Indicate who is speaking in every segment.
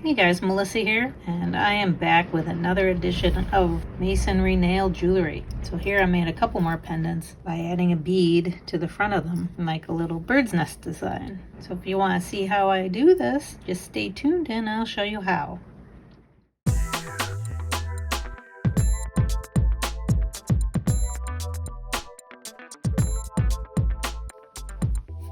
Speaker 1: Hey guys, Melissa here, and I am back with another edition of Masonry nail jewelry. So here I made a couple more pendants by adding a bead to the front of them, like a little bird's nest design. So if you want to see how I do this, just stay tuned and I'll show you how.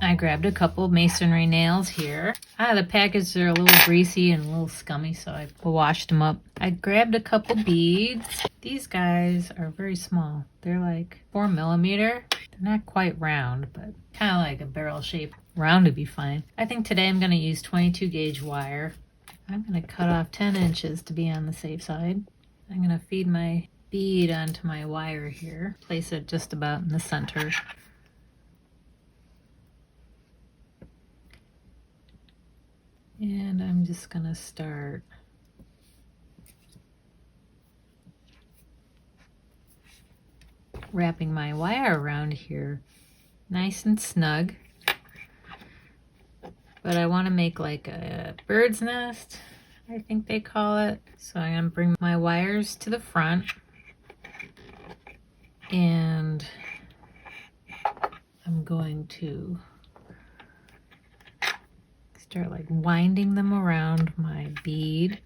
Speaker 1: I grabbed a couple masonry nails here. The packets are a little greasy and a little scummy, so I washed them up. I grabbed a couple beads. These guys are very small. They're like 4mm. They're not quite round, but kind of like a barrel shape. Round would be fine. I think today I'm going to use 22 gauge wire. I'm going to cut off 10 inches to be on the safe side. I'm going to feed my bead onto my wire here. Place it just about in the center. And I'm just going to start wrapping my wire around here nice and snug. But I want to make like a bird's nest, I think they call it. So I'm going to bring my wires to the front and I'm going to start like winding them around my bead.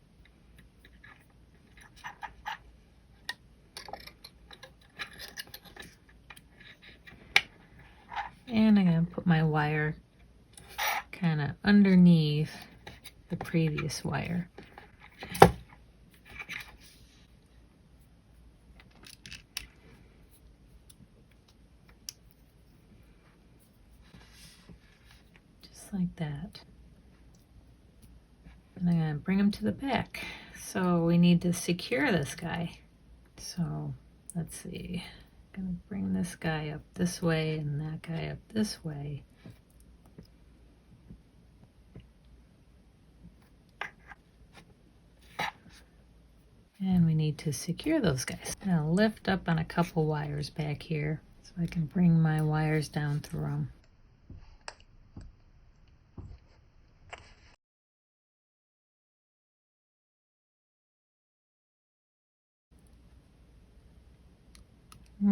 Speaker 1: And I'm going to put my wire kind of underneath the previous wire. Just like that. And I'm going to bring them to the back. So we need to secure this guy. So let's see. I'm going to bring this guy up this way and that guy up this way. And we need to secure those guys. I'm going to lift up on a couple wires back here so I can bring my wires down through them.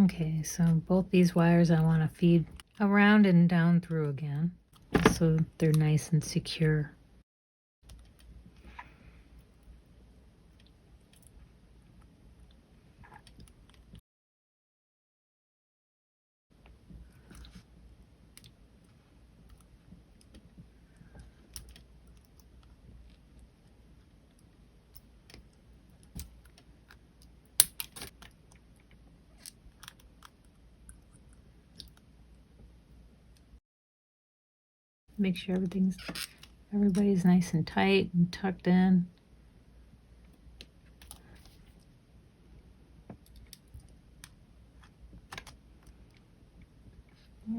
Speaker 1: Okay, so both these wires I want to feed around and down through again so they're nice and secure. Make sure everybody's nice and tight and tucked in.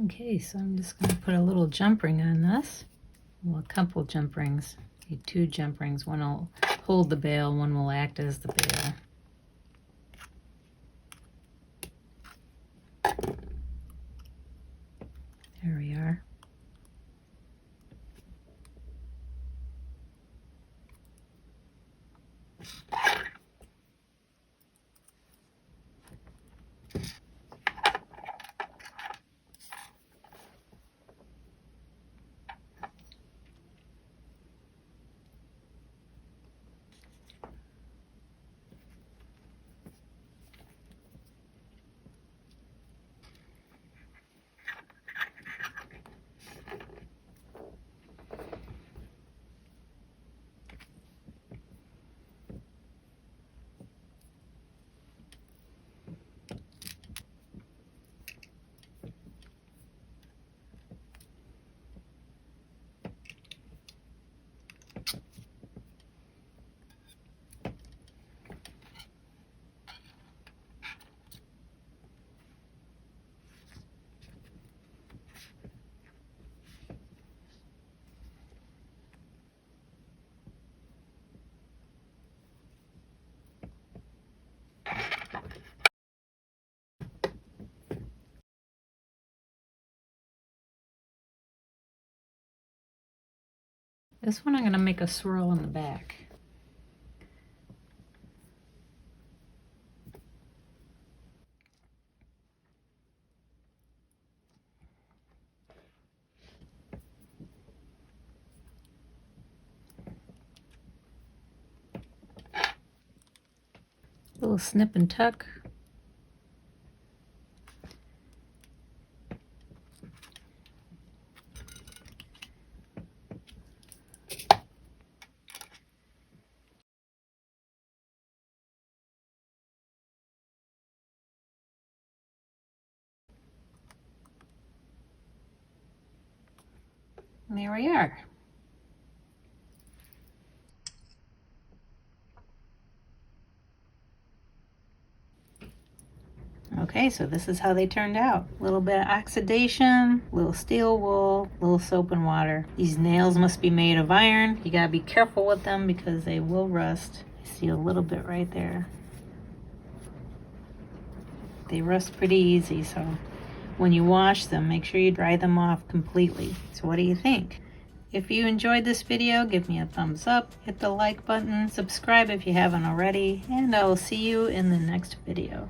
Speaker 1: Okay, so I'm just going to put a little jump ring on this. Well, a couple jump rings. Need 2 jump rings. One will hold the bail, one will act as the bail. There we are. This one I'm going to make a swirl in the back. Little snip and tuck. And there we are. Okay, so this is how they turned out. A little bit of oxidation, little steel wool, little soap and water. These nails must be made of iron. You gotta be careful with them because they will rust. I see a little bit right there. They rust pretty easy, so when you wash them, make sure you dry them off completely. So what do you think? If you enjoyed this video, give me a thumbs up, hit the like button, subscribe if you haven't already, and I'll see you in the next video.